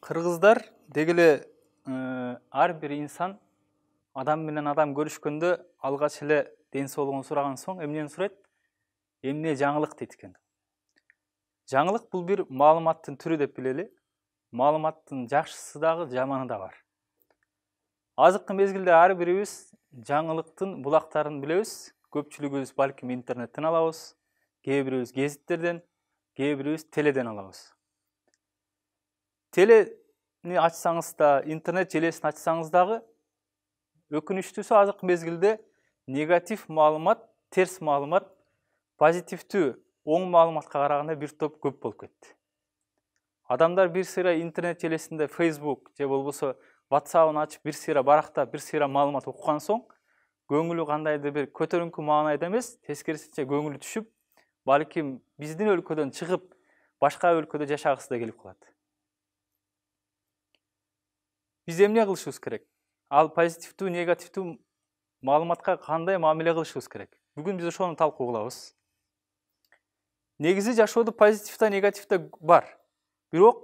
Кыргыздар дегеле ар бир инсан адам менен адам көрүшкөндө алгач эле ден соолугун сураган соң эмнени сурайт? Эмне жаңылык дейт экен. Жаңылык бул бир маалыматтын түрү деп билели. Маалыматтын жакшысы дагы, жаманы да бар. Азыркы мезгилде ар бирибиз жаңылыктын булактарын билебиз. Көпчүлүгүбүз балким интернеттен алабыз, кээ бирибиз гезиттерден, кээ бирибиз теледен алабыз. Телени ачсаңыз да, интернет желесин ачсаңыз дагы өкүнүчтүүсү азыркы мезгилде негатив маалымат, терс маалымат, позитивдүү оң маалыматка караганда бир топ көп болуп кетти. Адамдар бир сыйра интернет желесинде Facebook же болбосо WhatsApp'ын ачып, бир сыйра барактап, бир сыйра маалымат окуган соң, көңүлү кандайдыр бир көтөрүңкү маанайда эмес, тескерисинче көңүлү түшүп, балким биздин өлкөдөн чыгып, башка өлкөдө жашагысы да келип калат. Биз эмне кылышыбыз керек? Ал позитивдүү, негативдүү маалыматка кандай мамиле кылышыбыз керек? Бүгүн биз ошону талкуу кылабыз. Негизи жашоодо позитив да, негатив да бар. Бирок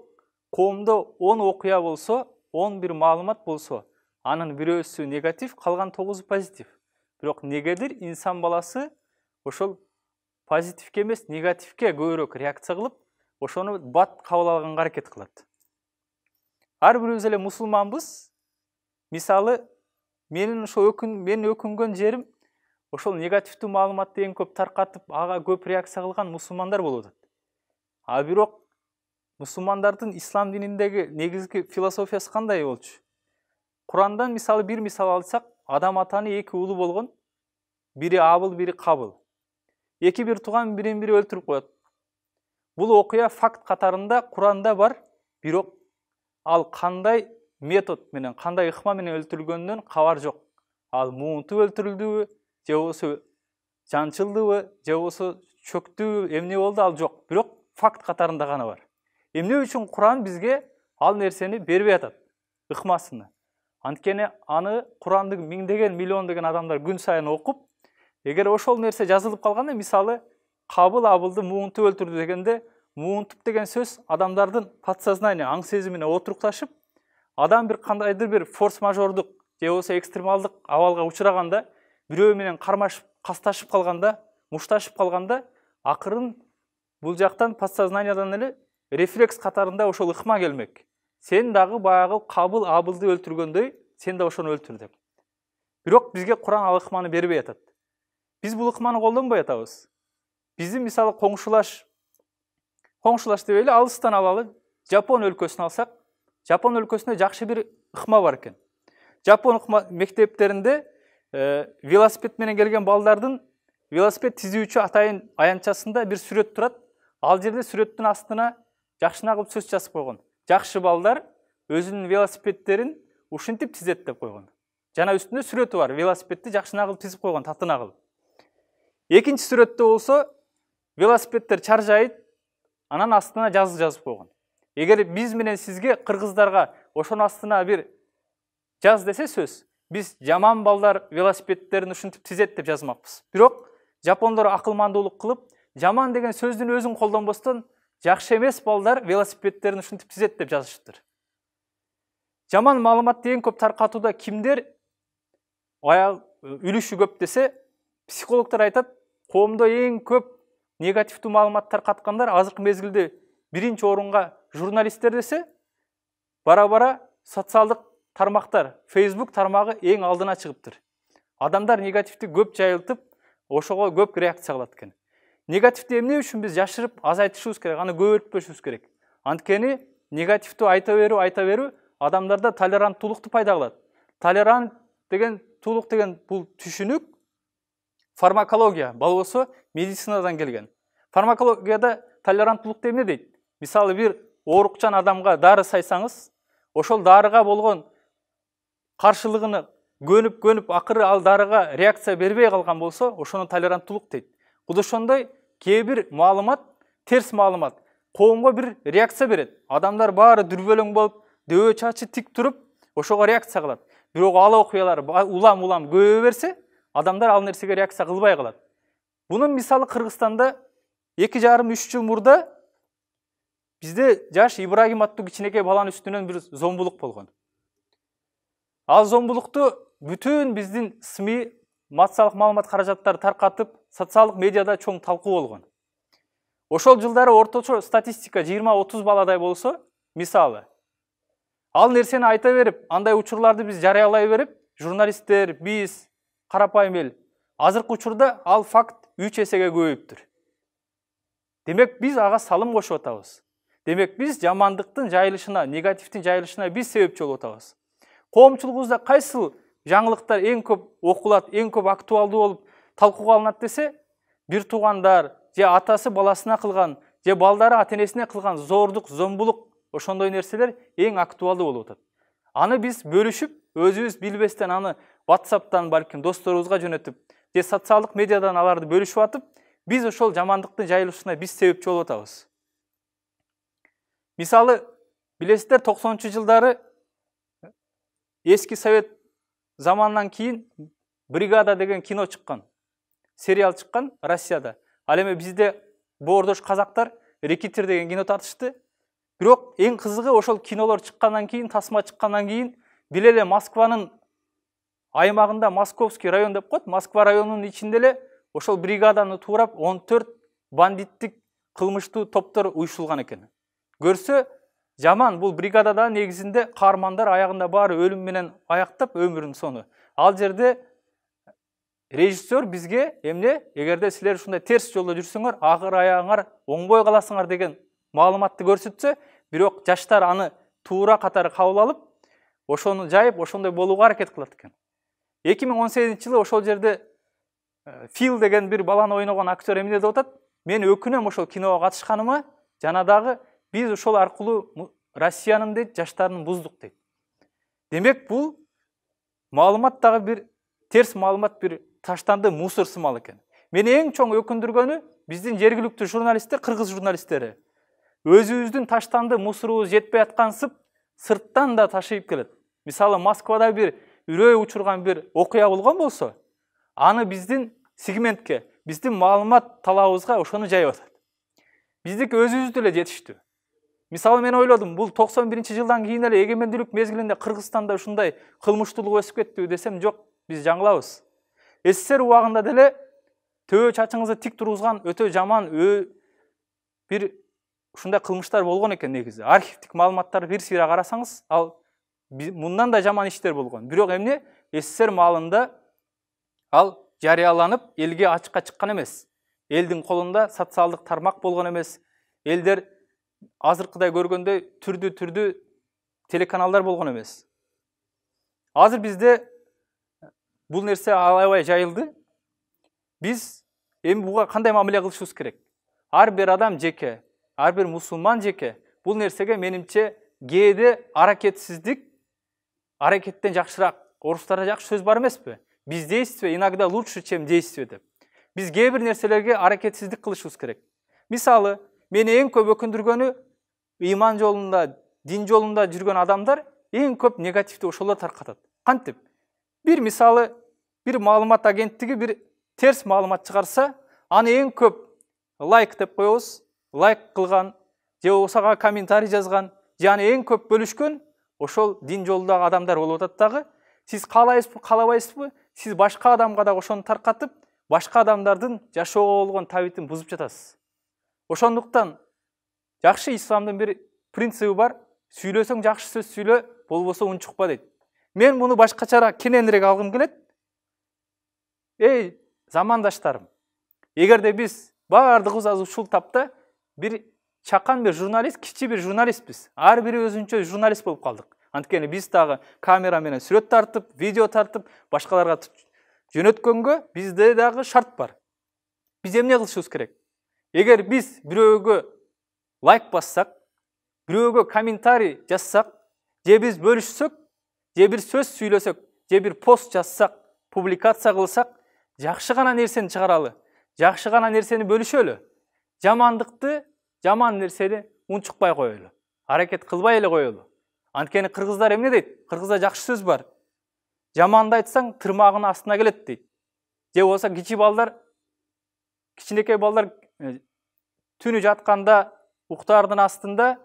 коомдо 10 окуя болсо, 10 бир маалымат болсо, анын бирөөсү негатив, калган 9 позитив. Бирок негедир инсан баласы ошол позитивке эмес, негативке көбүрөөк реакция кылып, ошону бат кабыл алганга аракет кылат. Ар бирибиз эле мусулманбыз. Мисалы, менин өкүнгөн жерим ошол негативдүү маалыматты эң көп таркатып, ага көп реакция кылган мусулмандар болуп атат. А бирок мусулмандардын ислам дининдеги негизги философиясы кандай болчу? Курандан мисалы бир мисал алсак, Адам атаны 2 уулу болгон, бири Абыл, бири Кабыл. 2 бир тууган бирин-бири өлтүрүп коет. Бул окуя факт катарында Куранда бар, бирок ал кандай метод менен, кандай ыкма менен өлтүрүлгөнүнөн кабар жок. Ал муунтуп өлтүрүлдүбү, же болбосо жанчылдыбы, же болбосо чөктүбү, эмне болду ал жок. Бирок факт катарында гана бар. Эмне үчүн Куран бизге ал нерсени бербей атат, ыкмасыны? Анткени аны Куранды миңдеген, миллиондеген адамдар күн сайын окуп, эгер ошол нерсе жазылып калганда, мисалы, Кабыл Абылды муунтуп өлтүрдү дегенде, муунтуп деген сөз адамдардын подсознание, аң сезимине отурукташып, адам бир кандайдыр бир форс-мажордук же болбосо экстремалдык абалга учураганда, бирөө менен кармашып, касташып калганда, мушташып калганда, акырын бул жактан подсознаниядан эле рефлекс катарында ошол ыкма келмек. Сен дагы баягы Кабыл Абылды өлтүргөндөй, сен да ошону өлтүр деп. Бирок бизге Куран ал ыкманы бербей атат. Биз бул ыкманы колдонбой атабыз. Биздин мисалы коңшулаш деп эле алыстан алалы, Жапон өлкөсүн алсак, Жапон өлкөсүндө жакшы бир ыкма бар экен. Жапон мектептеринде велосипед менен келген балдардын велосипед тизүүчү атайын аянтчасында бир сүрөт турат. Ал жерде сүрөттүн астына жакшына кылып сөз жазып койгон. Жакшы балдар өзүнүн велосипедтерин ушинтип тизет деп койгон. Жана үстүндө сүрөтү бар, велосипедти жакшына кылып тизип койгон, татына кылып. Экинчи сүрөттө болсо велосипедтер чаржайт, анан астына жазуу жазып койгон. Эгер биз менен сизге, кыргыздарга ошонун астына бир жаз десе сөз, биз жаман балдар велосипедтерин ушинтип тизет деп жазмакпыз. Бирок жапондор акылмандуулук кылып, жаман деген сөздүн өзүн колдонбостон, жакшы эмес балдар велосипедтерин ушинтип тизет деп жазышыптыр. Жаман маалыматты эң көп таркатууда кимдер үлүшү көп десе, психологдор айтат, коомдо эң көп негативдүү маалымат таркаткандар азыркы мезгилде биринчи орунга журналисттер десе, бара-бара социалдык тармактар, Facebook тармагы эң алдына чыгыптыр. Адамдар негативди көп жайылтып, ошого көп реакция кылат экен. Негативди эмне үчүн биз жашырып азайтышыбыз керек, аны көбөйтпөшүбүз керек. Анткени негативди айта берүү адамдарда толеранттуулукту пайда кылат. Толеранттуулук деген бул түшүнүк фармакология, болбосо медицинадан келген. Фармакологияда толеранттуулук эмне дейт? Мисалы бир оорукчан адамга дары сайсаңыз, ошол дарыга болгон каршылыгыны көнүп, акыры ал дарыга реакция бербей калган болсо, ошону толеранттуулук дейт. Бул ошондой кээ бир маалымат, терс маалымат коомго бир реакция берет. Адамдар баары дүрбөлөң болуп, дөбө чачы тик туруп, ошого реакция кылат. Бирок ал окуялар улам көбөйө берсе, адамдар ал нерсеге реакция кылбай калат. Бунун мисалы Кыргызстанда 2,5-3 жыл мурда Bizde жаш Ибрагим аттуу кичинекей баланын үстүнөн бир зомбулук болгон. Ал зомбулукту бүтүн биздин СМИ массалык маалымат каражаттары таркатып, социалдык медиада чоң талкуу болгон. Ошол жылдары орточо статистика 20-30 баладай болсо, мисалы, ал нерсени айта берип, андай учурларды биз жарыялай берип, журналисттер, биз, карапайым эл, азыркы учурда ал факт 3 эсеге көбөйүптүр. Демек биз ага салым кошуп атабыз. Демек биз жамандыктын жайылышына, негативдин жайылышына биз себепчи болуп атабыз. Коомчулугубузда кайсыл жаңылыктар эң көп окулат, эң көп актуалдуу болуп талкууга алынат десе, бир туугандар, же атасы баласына кылган, же балдары ата-энесине кылган зордук, зомбулук, ошондой нерселер эң актуалдуу болуп атат. Аны биз бөлүшүп, өзүбүз билбестен аны WhatsApp'тан балким досторубузга жөнөтүп, же социалдык медиадан аларды бөлүшүп атып, биз ошол жамандыктын жайылышына биз себепчи болуп атабыз. Мисалы, билесиздер, 90-жылдары эски совет заманынан кийин «Бригада» деген кино чыккан, сериал чыккан Россияда. Ал эми бизде боордош казактар «Рекетир» деген кино тартышты. Бирок эң кызыгы, ошол кинолор чыккандан кийин, тасма чыккандан кийин, биле эле Москванын аймагында, Московский район деп коет, Москва районунун ичинде эле ошол бригаданы туурап 14 бандиттик кылмыштуу топтор уюшулган экен. Көрсө, жаман, бул бригадада негизинде каармандар аягында баары өлүм менен аяктап өмүрүнүн сону. Ал жерде режиссер бизге эмне, эгерде силер ушундай терс жолдо жүрсөңөр, агыр аягыңар оңбой каласыңар деген маалыматты көрсөтсө, бирок жаштар аны туура катары кабыл алып, ошону жайып, ошондой болууга аракет кылат экен. 2018-жылы ошол жерде Фил деген бир баланы ойногон актер эмне деп атат? Мен өкүнөм ошол киного катышканыма, жана дагы биз ошол аркылуу Россиянын дейт, жаштарын буздук дейт. Демек, бул маалымат дагы бир терс маалымат, бир таштанды мусор сымал экен. Мени эң чоң өкүндүргөнү биздин жергиликтүү журналисттер, кыргыз журналисттери өзүбүздүн таштанды мусорубуз жетпей аткансып, сырттан да ташыйып келет. Мисалы, Москвада бир үрөй учурган бир окуя болгон болсо, аны биздин сегментке, биздин маалымат талабыбызга ошону жайып атат. Биздики өзүбүздө эле жетиштүү. Мисалы, мен ойлодум, бул 91-жылдан кийин эле эгемендүүлүк мезгилинде Кыргызстанда ушундай кылмыштуулук өсүп кеттиби десем, жок, биз жаңылабыз. СССР убагында деле төбө чачыңызды тик тургузган өтө жаман бир ушундай кылмыштар болгон экен негизи. Архивдик маалыматтарды бир сыйра карасаңыз, ал мындан да жаман иштер болгон. Бирок эмне, СССР маалында ал жарыяланып, элге ачыкка чыккан эмес. Элдин колунда социалдык тармак болгон эмес. Элдер азыркыдай көргөндөй түрдүү телеканалдар болгон эмес. Азыр бизде бул нерсе аябай жайылды. Биз эми буга кандай мамиле кылышыбыз керек? Ар бир адам жеке, ар бир мусулман жеке бул нерсеге менимче кээде аракетсиздик, аракеттен жакшыраак. Орустарда жакшы сөз бар эмеспи? Бездействие иногда лучше, чем действие деп. Биз кээ бир нерселерге аракетсиздик кылышыбыз керек. Мисалы, мени эң көп өкүндүргөнү, иман жолунда, дин жолунда жүргөн адамдар эң көп негативди ошолор таркатат. Кантип? Бир мисалы, бир маалымат агенттиги бир терс маалымат чыгарса, аны эң көп лайк деп коебуз, лайк кылган, же осага комментарий жазган, же аны эң көп бөлүшкөн ошол дин жолундагы адамдар болуп атат дагы. Сиз каалайсызбы, каалабайсызбы? Сиз башка адамга да ошону таркатып, башка адамдардын жашоого болгон табитин бузуп жатасыз. Ошондуктан жакшы исламдын бир принциби бар. Сүйлөсөң жакшы сөз сүйлө, болбосо унчукпа дейт. Мен муну башкачараак, кененирээк алгым келет. Эй, замандаштарым, эгерде биз баардыгыбыз азыр ушул тапта бир чакан бир журналист, кичи бир журналистпиз. Ар бири өзүнчө журналист болуп калдык. Анткени биз дагы камера менен сүрөт тартып, видео тартып, башкаларга жөнөткөнгө бизде дагы шарт бар. Биз эмне кылышыбыз керек? Эгер биз бирөөгө лайк бассак, бирөөгө комментарий жазсак, же биз бөлүшсөк, же бир сөз сүйлөсөк, же бир пост жазсак, публикация кылсак, жакшы гана нерсени чыгаралы, жакшы гана нерсени бөлүшөлү. Жамандыкты, жаман нерсени унчукпай коелу. Аракет кылбай эле коелу. Анткени кыргыздар эмне дейт? Кыргызда жакшы сөз бар. Жаманды айтсаң, тырмагынын астына келет дейт. Же болсо кичинекей балдар түнү жатканда уктардын астында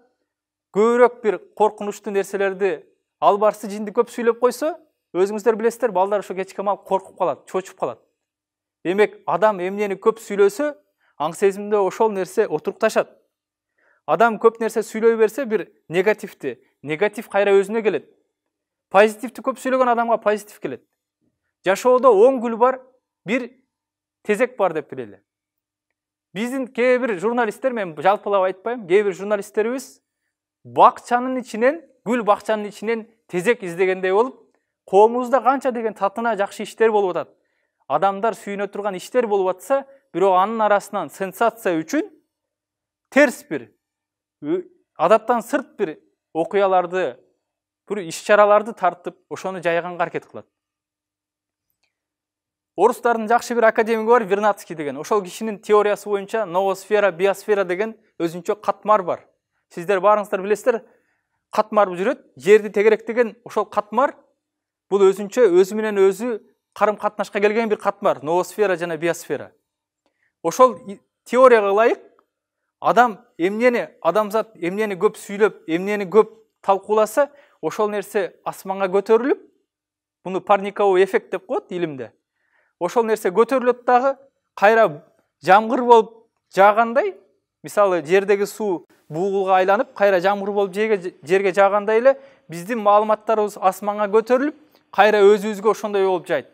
көбүрөөк бир коркунучтуу нерселерди албарсы жинди көп сүйлөп койсо, өзүңүздөр билесиздер, балдар ошо кечке маал коркуп калат, чочуп калат. Демек, адам эмнени көп сүйлөсө, аң сезимде ошол нерсе отурукташат. Адам көп нерсе сүйлөй берсе, бир негатив кайра өзүнө келет. Позитивти көп сүйлөгөн адамга позитив келет. Жашоодо 10 гүл бар, бир тезек бар деп билели. Биздин кээ бир журналисттер, мен жалпылап айтпайм, кээ бир журналисттерибиз бакчанын ичинен, гүл бакчанын ичинен тезек издегендей болуп, коомубузда канча деген татына жакшы иштер болуп атат. Адамдар сүйүнө турган иштер болуп атса, бирок анын арасынан сенсация үчүн терс бир, адаттан сырт бир окуяларды, бир иш-чараларды тартып, ошону жайганга аракет кылат. Орустардын жакшы бир академиги бар, Вернадский деген. Ошол кишинин теориясы боюнча ноосфера, биосфера деген өзүнчө катмар бар. Сиздер баарыңыздар билесиздер, катмар жүрөт, жерди тегеректеген ошол катмар бул өзүнчө өзү менен өзү карым-катнашка келген бир катмар, ноосфера жана биосфера. Ошол теорияга ылайык адамзат эмнени көп сүйлөп, эмнени көп талкууласа, ошол нерсе асманга көтөрүлүп, буну парниковый эффект деп коет илимде. Ошол нерсе көтөрүлөт дагы, кайра жамгыр болуп жаагандай, мисалы жердеги суу буугулга айланып, кайра жамгыр болуп жерге жаагандай эле биздин маалыматтарыбыз асманга көтөрүлүп, кайра өзүбүзгө ошондой болуп жайт.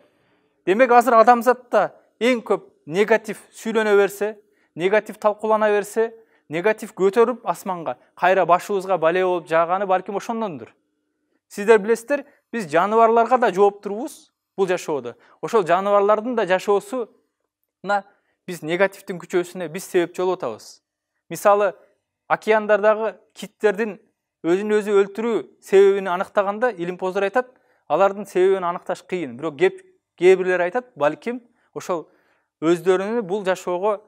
Демек, азыр адамзатта эң көп негатив сүйлөнө берсе, негатив талкуулана берсе, негатив көтөрүп асманга, кайра башыбызга бале болуп жааганы балким ошондондур. Сиздер билесиздер, биз жаныбарларга да жооптурбуз бул жашоодо. Ошол жаныбарлардын да жашоосуна биз негативдин күчөөсүнө биз себепчи болуп атабыз. Мисалы, океандардагы киттердин өзүн өзү өлтүрүү себебин аныктаганда илимпоздор айтат, алардын себебин аныкташ кыйын. Бирок кээ бирлер айтат, балким ошол өздөрүнүн бул жашоого,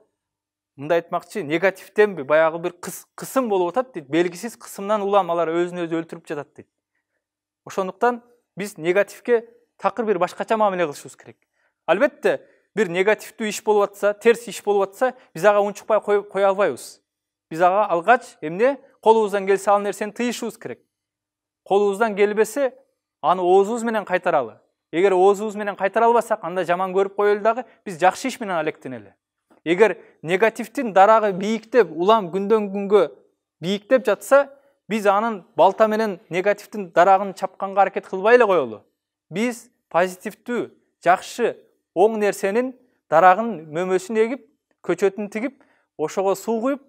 мындай айтмакчы, негативденби, баягы бир кысым болуп атат дейт. Белгисиз кысымдан улам алар өзүн өзү өлтүрүп жатат дейт. Ошондуктан биз негативге такыр бир башкача мамиле кылышыбыз керек. Албетте, бир негативдүү иш болуп атса, терс иш болуп атса, биз ага унчукпай кое албайбыз. Биз ага алгач колубуздан келсе ал нерсени тыйышыбыз керек. Колубуздан келбесе, аны оозубуз менен кайтаралы. Эгер оозубуз менен кайтара албасак, анда жаман көрүп коелу дагы, биз жакшы иш менен алектенели. Эгер негативдин дарагы бийиктеп, улам күндөн күнгө бийиктеп жатса, биз анын балта менен негативдин дарагын чапканга аракет кылбай эле коелу. Биз позитивдүү, жакшы, оң нерсенин дарагын мөмөсүн эгип, көчөтүн тигип, ошого суу куюп,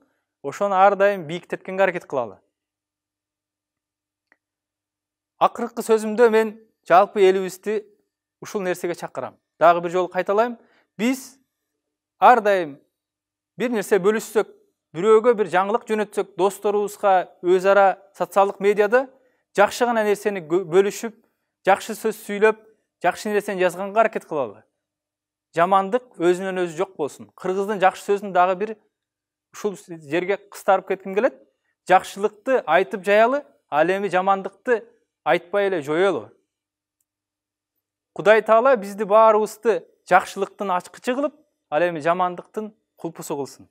ошону ар дайым бийиктеткенге аракет кылалы. Акыркы сөзүмдө мен жалпы элибизди ушул нерсеге чакырам. Дагы бир жолу кайталайм, биз ар дайым бир нерсе бөлүшсөк, бирөөгө бир жаңылык жөнөтсөк, досторубузга өз ара социалдык медиада жакшы гана нерсени бөлүшүп, жакшы сөз сүйлөп, жакшы нерсени жазганга аракет кылалы. Жамандык өзүнөн өзү жок болсун. Кыргыздын жакшы сөзүн дагы бир ушул жерге кыстарып кетким келет. Жакшылыкты айтып жаялы, ал эми жамандыкты айтпай эле жоелу. Кудай Таала бизди баарыбызды жакшылыктын ачкычы кылып, ал эми жамандыктын кулпусу кылсын.